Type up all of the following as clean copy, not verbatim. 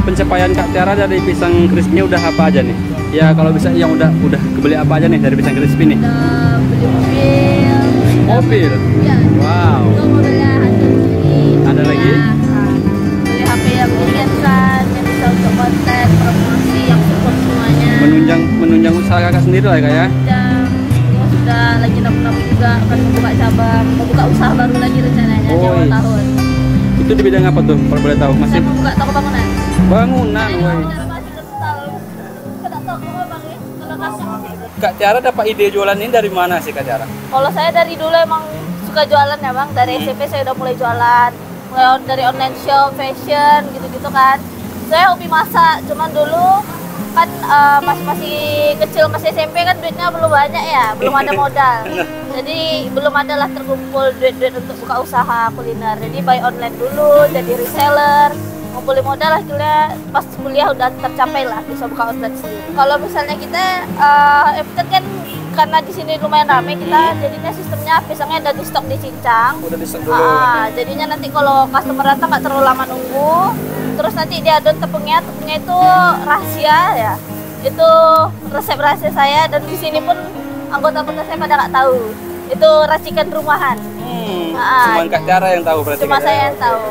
pencapaian Kak Tiara dari pisang crispy udah apa aja nih? Ya kalau bisa yang udah kebeli apa aja nih dari pisang crispy nih? Udah beli mobil. Mobil? Iya. Wow. Itu mobilnya hasil sendiri. Ada lagi? Beli HP yang kan, yang bisa untuk konten, promosi, yang support semuanya. Menunjang usaha kakak sendiri lah ya Kak ya? Dan terus sudah lagi nabung-nabung juga akan membuka cabang, membuka usaha baru lagi rencananya di awal tahun. Itu di bidang apa tuh kalau boleh tahu? Masih Saya membuka toko bangunan. bangunan, woi. Kak Tiara dapat ide jualan ini dari mana sih Kak Tiara? Kalau saya dari dulu emang suka jualan ya bang, dari SMP saya udah mulai jualan, mulai dari online shop, fashion gitu-gitu kan. Saya hobi masak, cuman dulu kan masih kecil, masih SMP kan duitnya belum banyak ya, belum ada modal. Jadi belum ada lah terkumpul duit-duit untuk buka usaha kuliner. Jadi buy online dulu, jadi reseller, ngumpulin modal akhirnya pas kuliah udah tercapai lah bisa buka outlet sendiri. Kalau misalnya kita kan karena di sini lumayan ramai kita, jadinya sistemnya pisangnya udah di stok di Cincang. Udah di stok dulu. Jadinya nanti kalau customer datang nggak terlalu lama nunggu. Terus nanti diadon tepungnya itu rahasia ya. Itu resep rahasia saya dan di sini pun anggota-anggota saya pada nggak tahu. Itu racikan rumahan. Cuma Kak Tiara yang tahu berarti. Cuma saya yang tahu.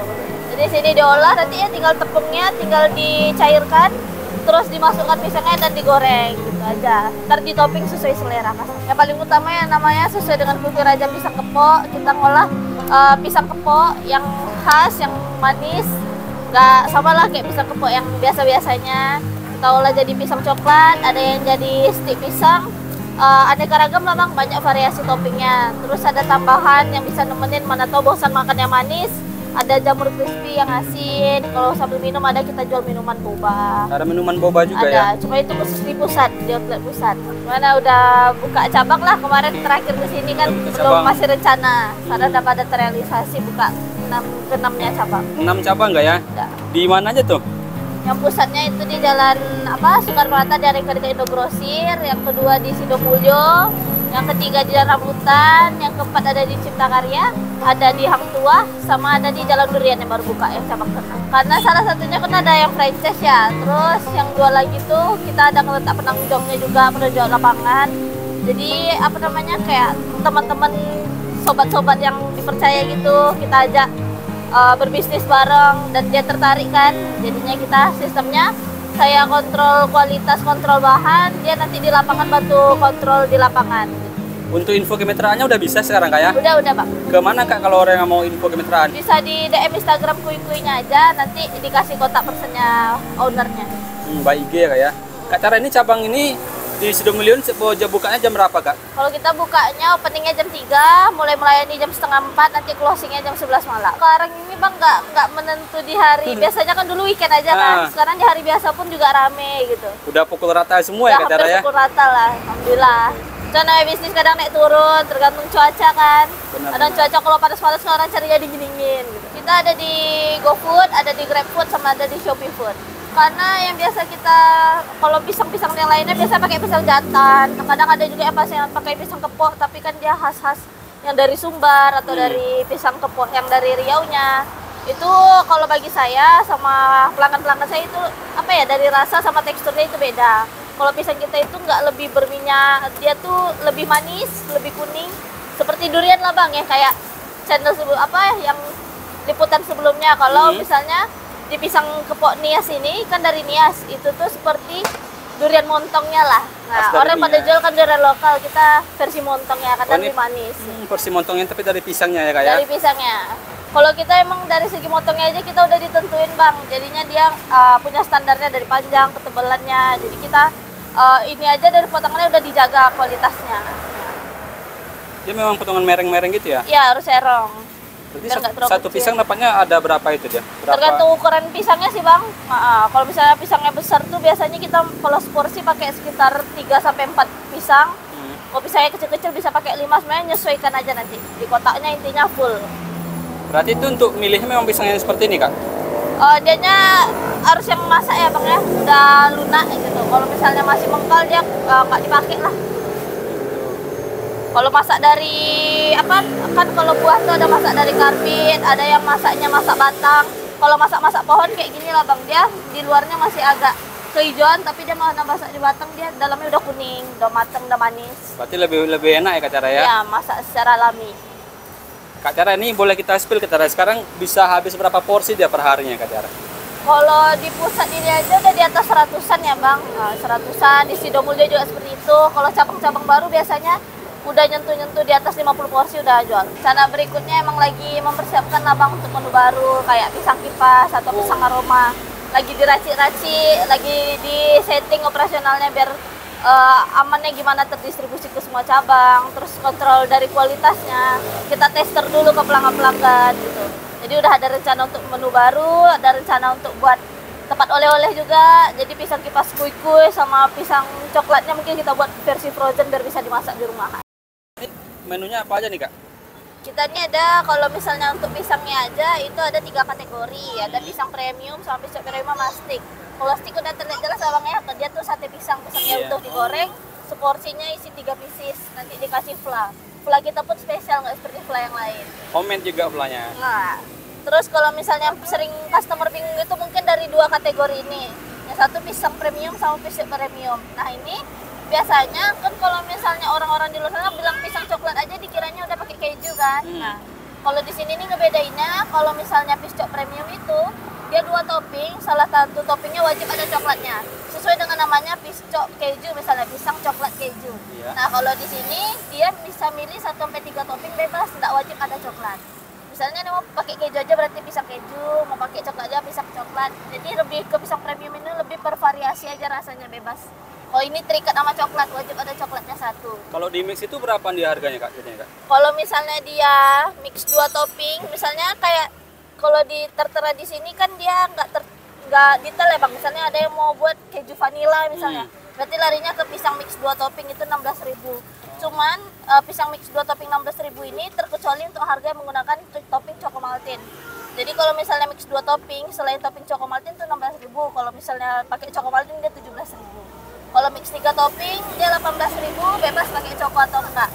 Jadi sini diolah, nanti ya tinggal tepungnya tinggal dicairkan, terus dimasukkan pisangnya dan digoreng gitu aja. Ntar ditopping sesuai selera mas. Yang paling utama ya namanya sesuai dengan kultur aja pisang kepok. Kita ngolah pisang kepok yang khas, yang manis. Nggak sama lah kayak pisang kepok yang biasa-biasanya. Kita olah jadi pisang coklat, ada yang jadi stik pisang. Aneka ragam lah bang, banyak variasi toppingnya. Terus ada tambahan yang bisa nemenin mana tau bosan makan yang manis. Ada jamur crispy yang asin. Kalau sambil minum ada kita jual minuman boba. Ada minuman boba juga ya? Ada, cuma itu khusus di pusat, di outlet pusat. Mana udah buka cabang lah kemarin terakhir ke sini kan belum masih rencana. Karena udah pada terrealisasi buka 6-nya cabang. 6 cabang nggak ya? Udah. Di mana aja tuh? Yang pusatnya itu di jalan Soekarno-Hatta dari Indogrosir, yang kedua di Sidomulyo, yang ketiga di Jalan Rambutan, yang keempat ada di Cipta Karya, ada di Hang Tuah, sama ada di Jalan Durian yang baru buka yang cabang ke-6. Karena salah satunya kan ada yang franchise ya, terus yang dua lagi tuh kita ada ngeletak penanggung jawabnya juga, penunjuk lapangan. Jadi kayak teman-teman sobat-sobat yang dipercaya gitu kita ajak berbisnis bareng dan dia tertarik kan, jadinya kita sistemnya saya kontrol kualitas, kontrol bahan, dia nanti di lapangan bantu kontrol di lapangan. Untuk info kemitraannya udah bisa sekarang Kak ya? Udah Pak. Kemana Kak kalau orang yang mau info kemitraan? Bisa di DM Instagram kuy-kuynya aja, nanti dikasih kontak personnya ownernya. By IG ya Kak ya? Kak Tiara ini cabang ini di Sidomulyo bukanya jam berapa Kak? Kalau kita bukanya openingnya jam 3, mulai melayani jam setengah 4, nanti closingnya jam 11 malam. Sekarang ini bang nggak menentu di hari, biasanya kan dulu weekend aja kan, sekarang di hari biasa pun juga rame gitu. Udah pukul rata semua ya Kak Tiara ya? Pukul rata lah, alhamdulillah. Karena bisnis kadang naik turun, tergantung cuaca kan. Kadang cuaca kalau panas-panas orang carinya dingin-dingin gitu. Kita ada di GoFood, ada di GrabFood, sama ada di Shopee Food. Karena yang biasa kita, kalau pisang-pisang yang lainnya biasa pakai pisang jantan. Kadang ada juga yang pakai pisang kepok, tapi kan dia khas-khas yang dari Sumbar atau dari pisang kepok yang dari Riau-nya. Itu kalau bagi saya sama pelanggan-pelanggan saya itu dari rasa sama teksturnya itu beda. Kalau pisang kita itu nggak lebih berminyak, dia tuh lebih manis, lebih kuning. Seperti durian lah bang ya, kayak channel yang liputan sebelumnya. Kalau misalnya di pisang kepok Nias ini kan dari Nias, itu tuh seperti durian montongnya lah. Nah, orang pada jual kan durian lokal, kita versi montongnya, kadang lebih manis. Versi montongnya tapi dari pisangnya ya Kak ya? Dari pisangnya. Kalau kita emang dari segi motongnya aja kita udah ditentuin bang, jadinya dia punya standarnya dari panjang, ketebalannya. Jadi kita ini aja dari potongannya udah dijaga kualitasnya. Dia memang potongan mereng-mereng gitu ya? Iya, harus serong. Berarti satu pisang dapatnya ada berapa itu dia? Tergantung ukuran pisangnya sih bang. Kalau misalnya pisangnya besar tuh biasanya kita kalau seporsi pakai sekitar 3-4 pisang. Kalau pisangnya kecil-kecil bisa pakai 5, sebenarnya menyesuaikan aja nanti. Di kotaknya intinya full. Berarti itu untuk milihnya memang pisang yang seperti ini Kak? Dianya harus yang masak ya bang ya, udah lunak gitu. Kalau misalnya masih mengkal dia nggak dipakai lah. Kalau masak dari kan kalau buah tuh ada masak dari karbit, ada yang masaknya masak batang. kalau masak-masak pohon kayak gini lah bang, dia di luarnya masih agak kehijauan, tapi dia mana masak di batang dia dalamnya udah kuning, udah mateng, udah manis. Berarti lebih enak ya Kak Cara ya? Ya, masak secara alami. Kak Cara ini boleh kita spill Kak Cara, sekarang bisa habis berapa porsi dia per harinya Kak Cara? Kalau di pusat ini aja udah di atas 100-an ya bang, nah, 100-an, di Sidomulyo juga seperti itu. Kalau cabang-cabang baru biasanya udah nyentuh-nyentuh di atas 50 porsi udah jual. Cara berikutnya emang lagi mempersiapkan abang untuk menu baru kayak pisang kipas atau pisang aroma. Lagi diracik-racik, lagi di setting operasionalnya biar amannya gimana terdistribusi ke semua cabang, terus kontrol dari kualitasnya. Kita tester dulu ke pelanggan-pelanggan gitu. Jadi udah ada rencana untuk menu baru, ada rencana untuk buat tempat oleh-oleh juga. Jadi pisang kipas kuy-kuy sama pisang coklatnya mungkin kita buat versi frozen biar bisa dimasak di rumah. Menunya apa aja nih Kak? Kita ini ada, kalau misalnya untuk pisangnya aja itu ada 3 kategori. Ada pisang premium sama pisang premium sama stick. Kalau stick udah terlihat jelas abangnya, dia tuh sate pisangnya utuh digoreng, seporsinya isi 3 pieces, nanti dikasih fla. Fla kita pun spesial, nggak seperti fla yang lain. Homemade juga flanya. Nah, terus kalau misalnya sering customer bingung itu mungkin dari 2 kategori ini. Yang satu pisang premium sama pisang premium. Nah ini biasanya kan kalau misalnya orang-orang di luar sana bilang pisang coklat aja dikiranya udah pakai keju kan. Nah, kalau di sini nih ngebedainnya kalau misalnya pisang premium itu dia 2 topping, salah satu toppingnya wajib ada coklatnya. Sesuai dengan namanya pisang keju, misalnya pisang coklat keju. Iya. Nah, kalau di sini dia bisa milih 1 sampai 3 topping bebas, tidak wajib ada coklat. Misalnya nih mau pakai keju aja berarti pisang keju, mau pakai coklat aja pisang coklat. Jadi lebih ke pisang premium ini lebih bervariasi aja rasanya bebas. Oh ini terikat sama coklat, wajib ada coklatnya 1. Kalau di mix itu berapa dia harganya Kak? Kalau misalnya dia mix 2 topping, misalnya kayak kalau tertera di sini kan dia nggak detail ya bang. Misalnya ada yang mau buat keju vanilla misalnya, berarti larinya ke pisang mix 2 topping itu 16.000. Cuman pisang mix 2 topping 16.000 ini terkecuali untuk harga yang menggunakan topping Choco Maltin. Jadi kalau misalnya mix 2 topping selain topping Choco Maltin itu 16.000. Kalau misalnya pakai Choco Maltin dia 17.000. Kalau mix 3 topping dia 18.000, bebas pakai Choco atau enggak.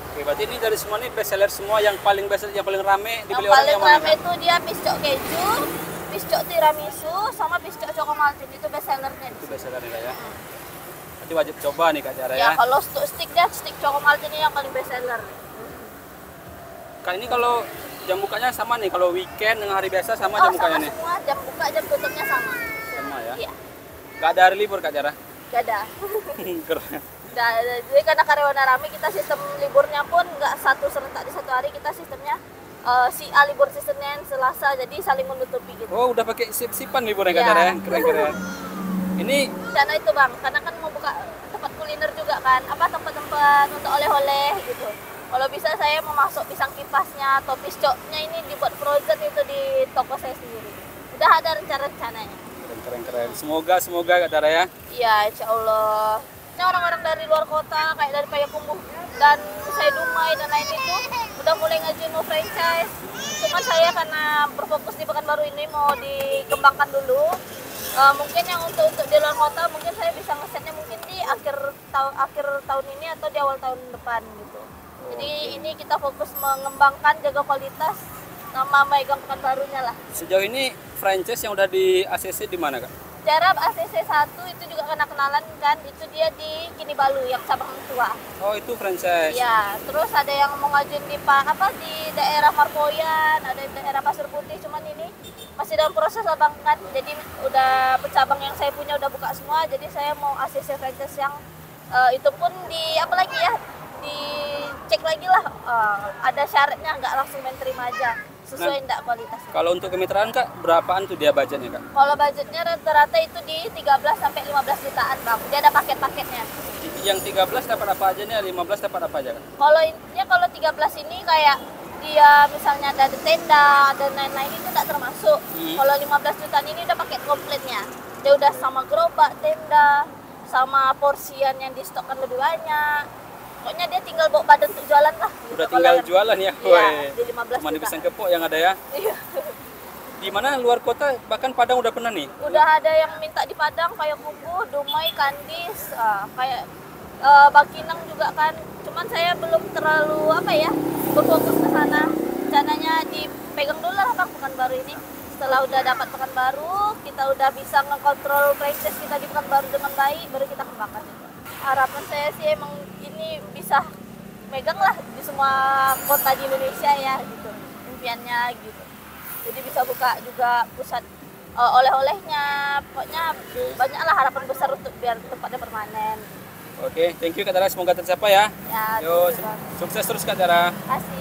Oke, berarti ini dari semua nih best seller semua yang paling best, yang paling rame dibeli Yang orang paling yang mana? rame itu dia pisco keju, pisco tiramisu, sama pisco Choco Maltin, itu best sellernya. Itu best seller nih Kak ya. Berarti wajib coba nih Kak Cara ya. Ya kalau untuk stick dia stick Choco Maltin ini yang paling best seller. Kak ini kalau jam bukanya sama nih, kalau weekend dengan hari biasa sama jam bukanya sama nih? semua, jam buka jam tutupnya sama. Sama ya? Iya. Gak ada hari libur Kak Cara? Gak ada. Keren. Jadi karena karyawan rame, kita sistem liburnya pun nggak satu serentak di 1 hari, kita sistemnya si A libur si Senin, Selasa, jadi saling menutupi gitu. Oh udah pakai sip-sipan liburnya Kak Iya. Cara ya? Keren-keren. Ini Karena itu bang, karena kan mau buka tempat kuliner juga kan, tempat-tempat untuk oleh-oleh gitu. Kalau bisa saya mau masuk pisang kipasnya atau piscoknya ini dibuat frozen itu di toko saya sendiri. Udah ada rencana-rencananya. keren. Semoga Kak Cara ya. Iya, insya Allah. Ini orang-orang dari luar kota kayak dari Payakumbuh dan saya Dumai dan lain itu udah mulai ngajuin mau franchise. Cuma saya karena berfokus di Pekanbaru ini mau dikembangkan dulu. Mungkin yang untuk di luar kota mungkin saya bisa ngesetnya mungkin di akhir tahun ini atau di awal tahun depan gitu. Jadi ini kita fokus mengembangkan, jaga kualitas, nama megang Pekanbarunya lah. Sejauh ini franchise yang udah di ACC di mana Kak? Cara ACC 1 itu juga kena kenalan kan, itu dia di Kini Balu yang cabang tua. Oh itu franchise. Ya, terus ada yang mau ngajuin di di daerah Markoyan, ada di daerah Pasir Putih, cuman ini masih dalam proses abang kan. Jadi udah cabang yang saya punya udah buka semua, jadi saya mau ACC franchise yang itu pun dicek lagi lah, ada syaratnya, nggak langsung main terima aja. Sesuai enggak kualitasnya. Kalau untuk kemitraan Kak, berapaan tuh dia budgetnya Kak? Kalau budgetnya rata-rata itu di 13 sampai 15 jutaan bang. Dia ada paket-paketnya. Yang 13 dapat apa aja nih? 15 dapat apa aja Kak? Kalau 13 ini kayak dia misalnya ada tenda, ada lain-lain itu tidak termasuk. Kalau 15 jutaan ini udah paket kompletnya. Dia udah sama gerobak, tenda, sama porsian yang di-stokkan lebih banyak. Pokoknya dia tinggal bawa badan untuk jualan lah. Udah tinggal jualan ya? Iya, di 15 Cuma di juta. pisang kepok yang ada ya? Iya. Di mana luar kota, bahkan Padang udah pernah nih? Udah ada yang minta di Padang, kayak Kubu, Dumai, Kandis, kayak Bangkinang juga kan. Cuman saya belum terlalu berfokus ke sana. Rencananya dipegang dulu lah bang Pekanbaru ini. setelah udah dapat Pekanbaru, kita udah bisa ngekontrol franchise kita di Pekanbaru dengan baik, baru kita kembangkan itu. Harapan saya sih emang ini bisa megang lah di semua kota di Indonesia ya gitu, impiannya gitu. Jadi bisa buka juga pusat oleh-olehnya, pokoknya banyaklah harapan besar untuk biar tempatnya permanen. Oke, thank you Kak Dara, semoga tercapai ya. Ya, Yo, gitu, Bang. sukses terus Kak Dara. Terima kasih.